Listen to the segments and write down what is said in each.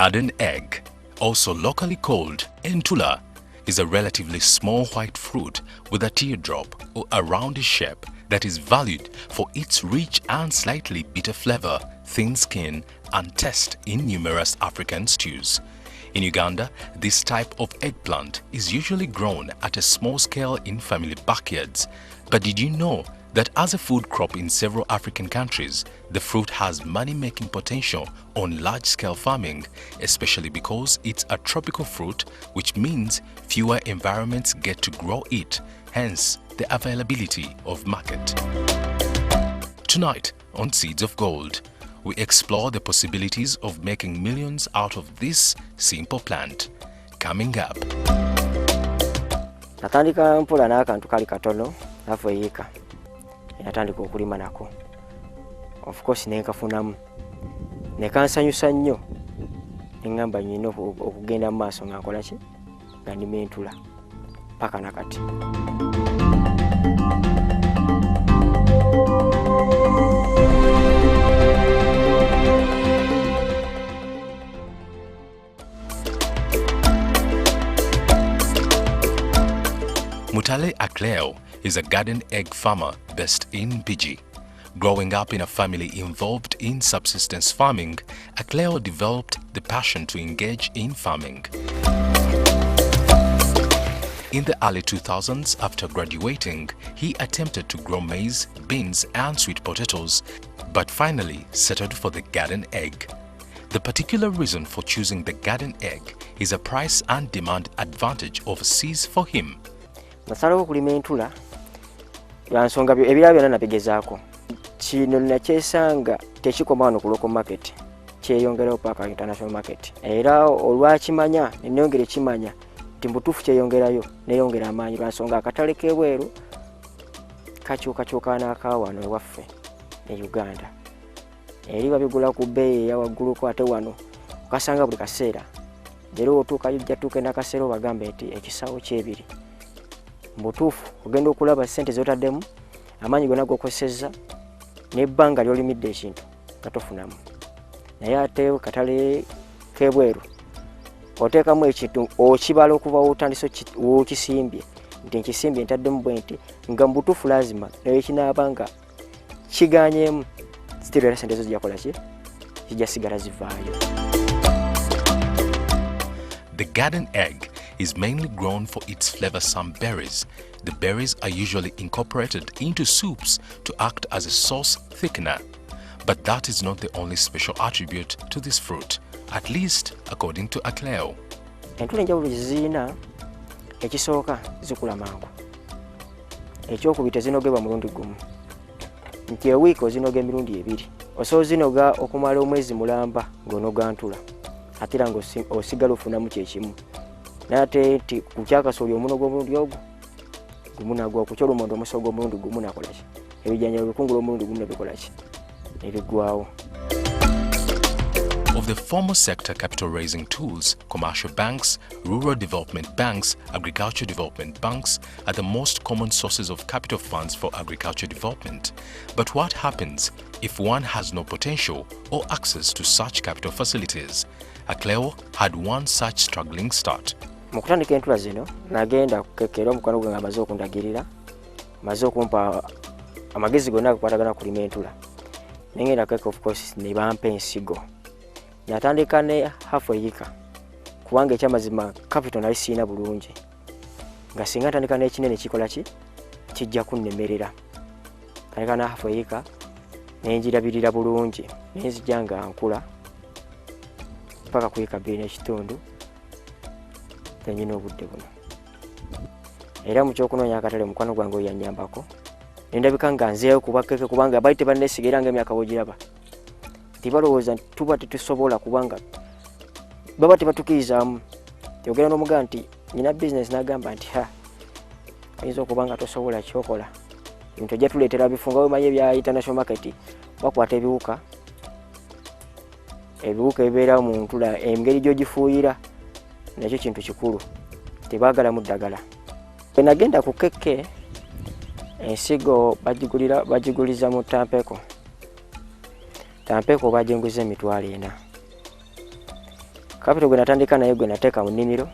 Garden egg, also locally called entula, is a relatively small white fruit with a teardrop or a rounded shape that is valued for its rich and slightly bitter flavor, thin skin, and taste in numerous African stews. In Uganda, this type of eggplant is usually grown at a small scale in family backyards. But did you know that as a food crop in several African countries, the fruit has money-making potential on large-scale farming, especially because it's a tropical fruit, which means fewer environments get to grow it, hence the availability of market. Tonight on Seeds of Gold, we explore the possibilities of making millions out of this simple plant. Coming up. Natandika mpola n'akantu kali katono afu eyika. Natandika okulima nako. Of course nenkafunamu. Nekansanyusa nnyo. Ngamba nyino okugenda mu maaso nga nkola ki? Nga ndima entula. Paka nakati. Mutale Akleo is a garden egg farmer based in Biji. Growing up in a family involved in subsistence farming, Akleo developed the passion to engage in farming. In the early 2000s, after graduating, he attempted to grow maize, beans and sweet potatoes, but finally settled for the garden egg. The particular reason for choosing the garden egg is a price and demand advantage overseas for him. Nasalawo okulima entula yansonga ebirala byonna nabigezaako. Kino nakyesanga tekikoma wano ku local market, kyeyongerawo paka international market. Era olwakimanya neyongera ekimanya nti mbutuufu kyeyongerayo neyongera amaanyi lwansonga akatale k'ebweru kakyukakyuka n'akawano ewaffe ne Uganda. Eri babigula ku bbeeyi eya wagguluko ate wano okasanga buli kaseera. Leero otuukayo ojja tuuke n'akaseera obagambe nti ekisawo kyebiri. Mbutuufu ogenda okulaba ssente z'otaddemu amaanyi gonna g'okosezza n'ebbanga ly'olimidde ekintu katofunamu. Naye ate katale k'ebweru oteekamu ekintu okibala okuva w'otandise w'okisimbye nti nkisimbye ntaddemu bwe nti nga mbutuufu lazima naye kinaaba nga kigaanyeemu sitiri era ssente zo zijja kola ki? Zijja sigala zivaayo. The garden egg is mainly grown for its flavorsome berries. The berries are usually incorporated into soups to act as a sauce thickener. But that is not the only special attribute to this fruit, at least according to Akleo. Entula enjawulo zirina ekisooka zikula mangu. Ekyokubiri zinogebwa mulundi gumu. Nti ewiiki ozinoga emirundi ebiri. Osobola zinoga okumala omwezi mulamba ng'onoga ntula. Ate era ng'osigala ofunamu kyekimu. Nate nti ku kyakasooli omunogo omulundi ogwo gumu nagwa ku kyolumondo omusogo omulundi gumu nakola ki? Ebijjanjalo ebikungula omulundi gumu nebikola ki? Nebiggwaawo. Of the formal sector capital raising tools, commercial banks, rural development banks, agriculture development banks are the most common sources of capital funds for agriculture development. But what happens if one has no potential or access to such capital facilities? Akleo had one such struggling start. Mu kutandika entula zino nagenda kukekera omukwano gwange amaze okundagirira, amaze okumpa amagezi gonna agakwatagana kulima entula. Nengenda keke of course ne bampa ensigo. Natandika ne half a year. Kubanga ekyamazima capital nali siina bulungi. Nga singa ntandika n'ekinene kikola ki? Kijja kunnemerera. Tandika na half a year nenjirabirira bulungi. Nenzijja nga nkula paka kuyika 2 n'ekitundu. Tenyina obudde buno. Era mu kyokunoonya akatale mukwano gwange oyanyambako. Nendabika nga nzeeyo kubakeke kubanga baite bannesigera nga emyaka bwogiraba. Tibalowooza tuba tetusobola kubanga baba tebatukizaamu. Yogera n'omugamba nti nina business n'agamba nti ayinza okuba nga tosobola kyokola. Ebintu ojja tuleetera bifunga wemanyi ebya international market bakwata ebiwuka. Ebiwuka ebibeera mu ntula engeri gy'ogifuuyira nakyo kintu kikulu. Tebaagalamu ddagala. Bwe nagenda ku keke ensigo bagiguliza mu Tampeko. Tampeko bajenguza emitwalo 4. Capital gwe natandika naye gwe nateeka mu nnimiro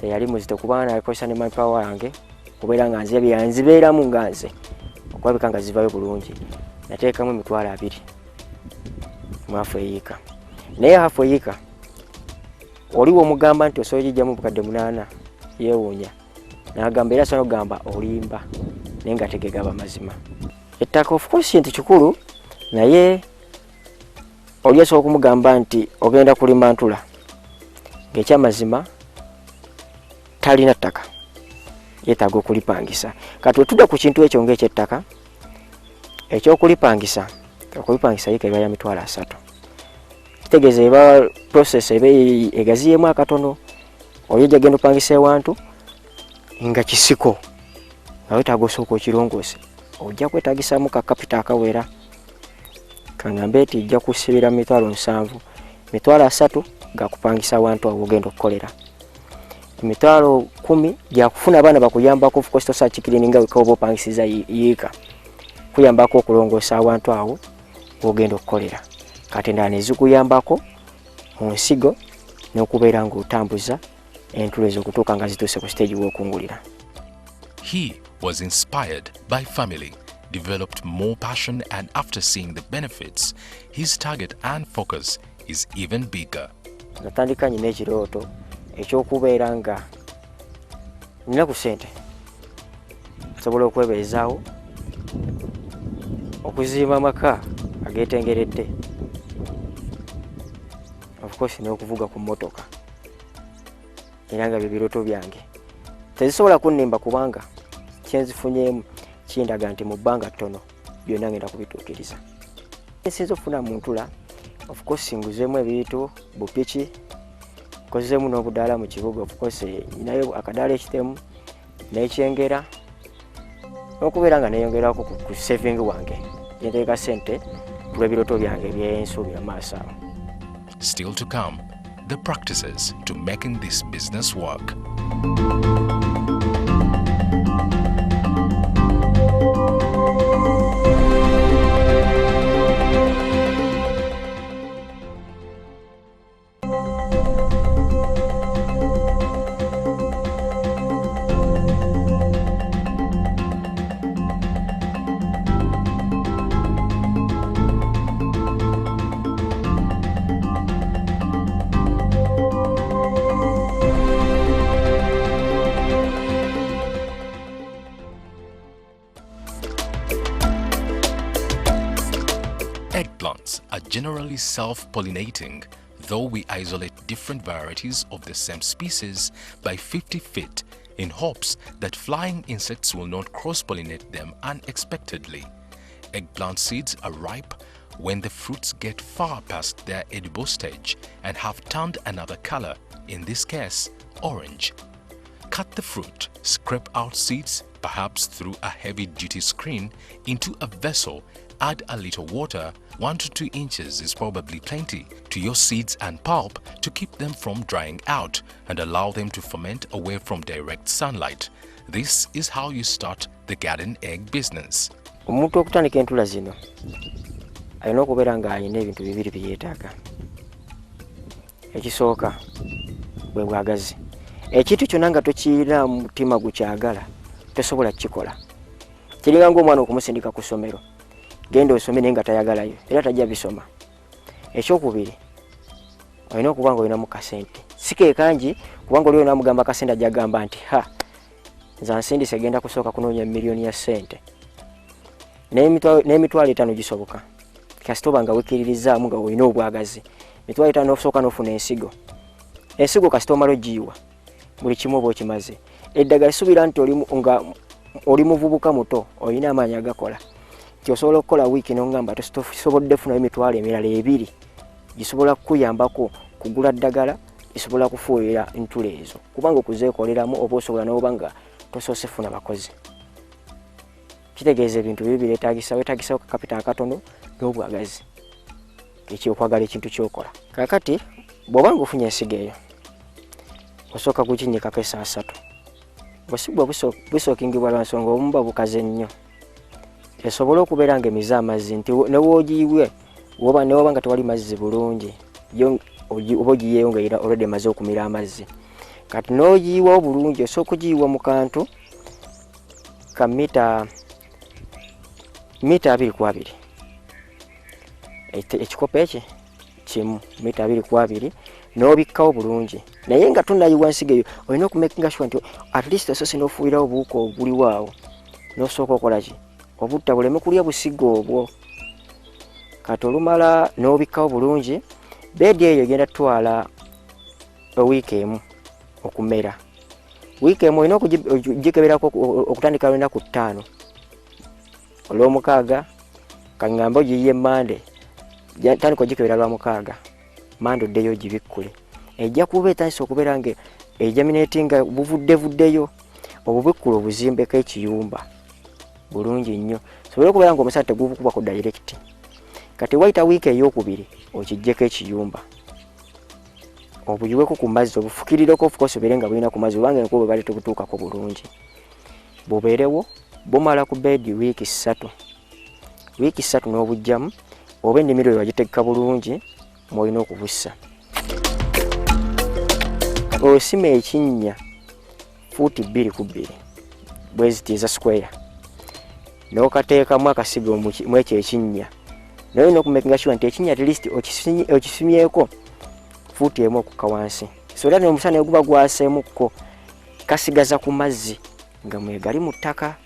teyali muzito kubanga nakozesa ne manpower yange kubeera nga nze byanzibeeramu nga nze okulabika nga zivayo bulungi. Nateekamu $20,000 mu hafu eyiika. Naye hafu eyiika oliwo omugamba nti osobola gijjamu bukadde 8 yeewuunya n'agamba era asobola okugamba olimba naye nga tegegaba mazima. Ettaka of course kintu kikulu naye oli asobola okumugamba nti ogenda kulima ntula ng'ekyamazima talina ttaka yeetaaga okulipangisa. Kati otudda ku kintu ekyo ng'ekyettaka ekyokulipangisa yiika eba ya $3,000. Kitegeeza eba process eba egaziyemu akatono oli ejja genda opangisa ewantu nga kisiko nga weetaaga osooka okirongoose ojja kwetaagisaamu ka kapita akawera kangambe eti ijja kusibira $7,000 $3,000 gakupangisa awantu awo ogenda okukolera. $10,000 gyakufuna abaana bakuyambako of course tosaakikireni nga wekaba opangisiza yiika kuyambako okulongoosa awantu awo ogenda okukolera. Kati endala ne zikuyambako mu nsigo n'okubeera ng'otambuza entula ezo okutuuka nga zituuse ku stage w'okungulira. He was inspired by family, developed more passion, and after seeing the benefits, his target and focus is even bigger. Natandika nyina ekirooto ekyokubeera nga nina ku ssente nsobola okwebeezaawo okuzimba amaka ageetengeredde of course n'okuvuga ku mmotoka era nga bye birooto byange tezisobola kunnimba kubanga kyenzifunyeemu kindaga nti mu bbanga ttono byonna ngenda kubituukiriza. Nsinza okufuna mu ntula of course nguzeemu ebintu bupiki nkozeemu n'obudaala mu kibuga of course nayo akadaala ekitemu n'ekyengera n'okubeera nga neeyongerako ku saving wange nteeka ssente kulw'ebirooto byange byensuubira maaso awo. Still to come, the practices to making this business work. Eggplants are generally self-pollinating, though we isolate different varieties of the same species by 50 feet in hopes that flying insects will not cross-pollinate them unexpectedly. Eggplant seeds are ripe when the fruits get far past their edible stage and have turned another color, in this case, orange. Cut the fruit, scrape out seeds, perhaps through a heavy-duty screen, into a vessel. Add a little water, 1 to 2 inches is probably plenty, to your seeds and pulp to keep them from drying out and allow them to ferment away from direct sunlight. This is how you start the garden egg business. Omuntu okutandika entula zino alina okubeera nga alina ebintu bibiri bye yeetaaga. Ekisooka bwe bwagazi. Ekintu kyonna nga tokiira mu mutima gukyagala tosobola kukikola. Kiringa ng'omwana okumusindika ku ssomero. Genda osome naye nga tayagalayo era tajja bisoma. Ekyokubiri olina okuba nga olinamu kasente. Si ke kangi kubanga oli onamugamba kasente ajja gamba nti nze nsindise genda kusooka kunoonya miliyoni ya ssente. N'emitwalo 5 gisoboka. Kasita oba nga wekkiririzaamu nga olina obwagazi. Emitwalo 5 osooka n'ofuna ensigo. Ensigo kasita omala ogiyiwa buli kimu oba okimaze. Eddagala lisuubira nti oli muvubuka muto olina amaanyi agakola. Osobola okukola wiiki n'ongamba tosobodde funa emitwalo emirala 2 gisobola kukuyambako kugula ddagala isobola kufuuyira entula ezo kubanga okuzeekoleramu oba osobola n'oba nga tosoose funa bakozi. Kitegeeza ebintu bibiri weetaagisawo kapita akatono n'obwagazi ekyokwagala ekintu kyokola. Kakati bw'oba nga ofunye ensigo eyo osooka kukinnyikako essaawa 3. Bw'osigwa busookingibwa lwa nsonga obumu buba bukaze nnyo. Esobola okubeera nga emize amazzi nti ne woogiyiwe woba nga tewali mazzi bulungi yo oba ogiyeeyongera already emaze okumira amazzi. Kati n'ogiyiwa obulungi osooka ogiyiwa mu kantu ka mita 2 ekikopo eki kimu mita 2 n'obikkawo bulungi. Naye nga tonayiwa nsigo eyo olina okumakinga sure nti at least osoose n'ofuuyirawo obuwuka obuliwo awo n'osooka okola ki obutta buleme kulya busigo obwo. Kati olumala n'obikkawo bulungi, beedi eyo egenda tutwala wiiki emu okumera. Wiiki emu olina okugikeberako okutandika lunaku 5 olw'omukaaga kaŋŋambe ogiyiye Mande tandika ogikebera lwa 6 Mande oddeyo ogibikkule. Ejja kuba etandise okubeera nga ejaminatinga buvuddeyo obubikkule obuzimbeko ekiyumba bulungi nnyo sobole okubeera nga omusana tegubukuba ku direct. Kati wayita wiiki ey'okubiri okijjeko ekiyumba obuyiweko ku mazzi obufukirireko of course obeere nga bulina ku mazzi obanga enkuba bali tebutuukako bulungi. Bubeerewo bumala ku beedi wiiki 3 n'obujjamu oba ennimiro wagitegeka bulungi mwolina okubussa. Osima ekinnya fuuti 2 ku 2 bweziti eza square n'okateekamu akasigo mu ekyo ekinnya. Naye olina okumakinga sure nti ekinnya at least okisimyeko fuuti emu okukka wansi so that omusana guba gwaseemukko kasigaza ku mazzi nga mwegali mu ttaka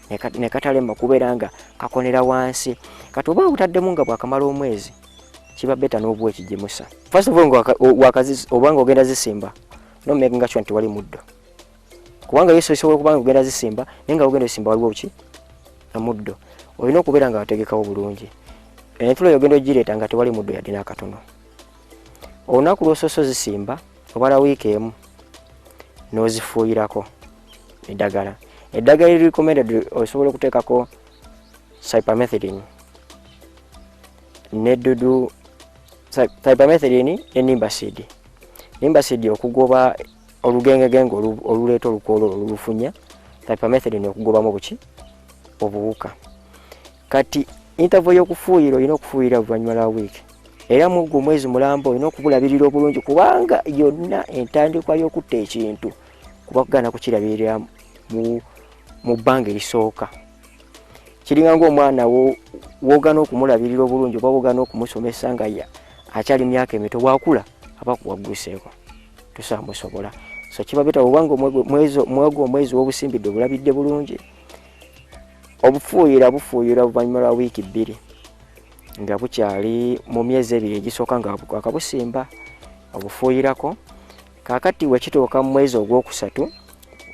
ne katalema kubeera nga kakonera wansi. Kati oba butaddemu nga bwakamala omwezi kiba beta n'obwa ekigimusa. First of all obanga ogenda zisimba no makinga sure nti wali muddo kubanga yesosobola kubanga ogenda zisimba naye nga ogenda osimba waliwo ki amuddo olina okubeera nga wategekawo bulungi. Entulo yogenda ogireeta nga tewali muddo yadde n'akatono. Olunaku lw'osoosa zisimba obala wiiki emu n'ozifuuyirako eddagala. Eddagala eri recommended osobola okuteekako cypermethrin n'eddudu cypermethrin ne nimbaseed. Nimbaseed okugoba olugengegenge oluleeta olukoola olulufunya, cypermethrin okugobamu buki obuwuka. Kati interval y'okufuuyira olina okufuuyira oluvannyuma lwa wiiki. Era mu gwo mwezi mulambo olina okubulabirira obulungi kubanga yonna entandikwa y'okutta ekintu kuba kugaana kukirabirira mu bbanga erisooka. Kiringa ng'omwana woogana okumulabirira obulungi oba woogana okumusomesa nga akyali myaka emito bwakula aba kuwagguseeko tosamusobola. So kiba beta obanga omwezi w'obusimbidde obulabidde bulungi obufuuyira oluvannyuma lwa wiiki 2 nga bukyali mu myezi 2 egisooka nga akabusimba obufuuyirako. Kaakati wekituuka mu mwezi ogwokusatu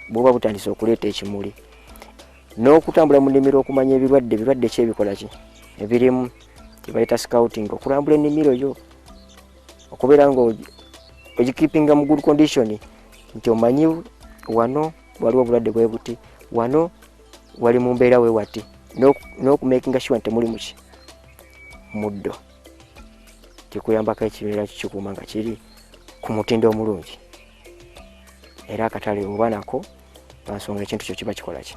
buba butandise okuleeta ekimuli n'okutambula mu nnimiro okumanya ebirwadde ki ebikola ki ebirimu kibayita scouting okulambula ennimiro yo okubeera nga ogikipinga mu good condition nti omanyi wano waliwo obulwadde bwe buti wano wali mu mbeera we wati n'okumakinga sure nti muli muki muddo. Kikuyambako ekibeera kikikuuma nga kiri ku mutindo omulungi era akatale oba nako lwansonga ekintu kyo kiba kikola ki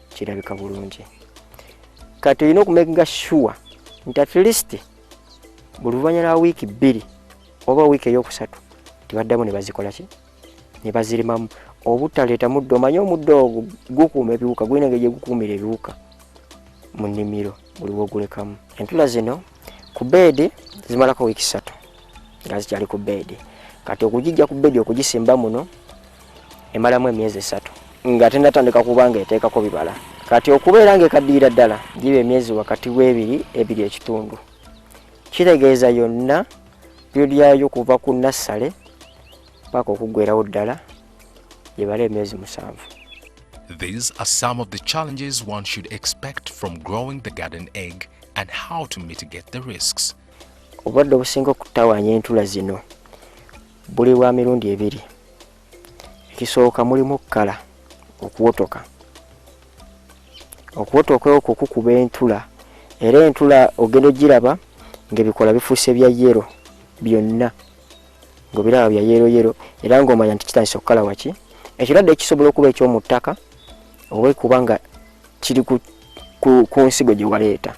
kirabika bulungi. Kati olina okumakinga sure nti at least buli luvannyuma lwa wiiki 2 oba wiiki ey'okusatu tibaddamu ne bazikola ki ne bazirimamu obutaleeta muddo. Omanyi omuddo ogwo gukuuma ebiwuka gulina engeri gye gukuumira ebiwuka mu nnimiro buli wogulekamu. Entula zino ku beedi zimalako wiiki 3 nga zikyali ku beedi. Kati okugijja ku beedi okugisimba muno emalamu emyezi 3 nga tennatandika kubanga eteekako bibala. Kati okubeera nga ekaddiira ddala giba emyezi wakati w'ebiri ekitundu. Kitegeeza yonna byodyayo kuva ku nassale paka okuggwerawo ddala yebala emyezi 7. These are some of the challenges one should expect from growing the garden egg and how to mitigate the risks. Obulwadde obusinga okutawaanya entula zino buli bwa mirundi 2. Ekisooka mulimu kkala okuwotoka. Okuwotoka okwo kukuba entula era entula ogenda ogiraba ng'ebikola bifuuse bya yero byonna ng'obiraba bya yero era ng'omanya nti kitandise okukala waki ekirwadde ekisobola okuba eky'omu ttaka oba kubanga kiri ku nsigo gye waleeta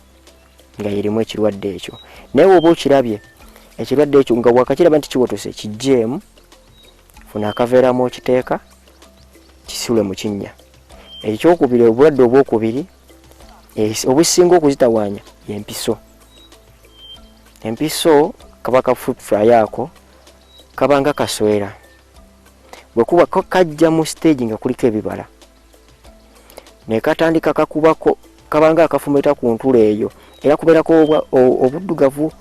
nga yerimu ekirwadde ekyo. Naye oba okirabye ekirwadde ekyo nga wakakiraba nti kiwotose kijjeemu, funa akaveeramu okiteeka kisule mu kinnya. Ekyokubiri, obulwadde obwokubiri obusinga okuzitawaanya y'empiso. Empiso kaba ka fruit fly ako kabanga kaswera, bwe kuba kajja mu stage nga kuliko ebibala ne katandika kakubako, kabanga akafumita ku ntula eyo, era kubeerako obuddugavu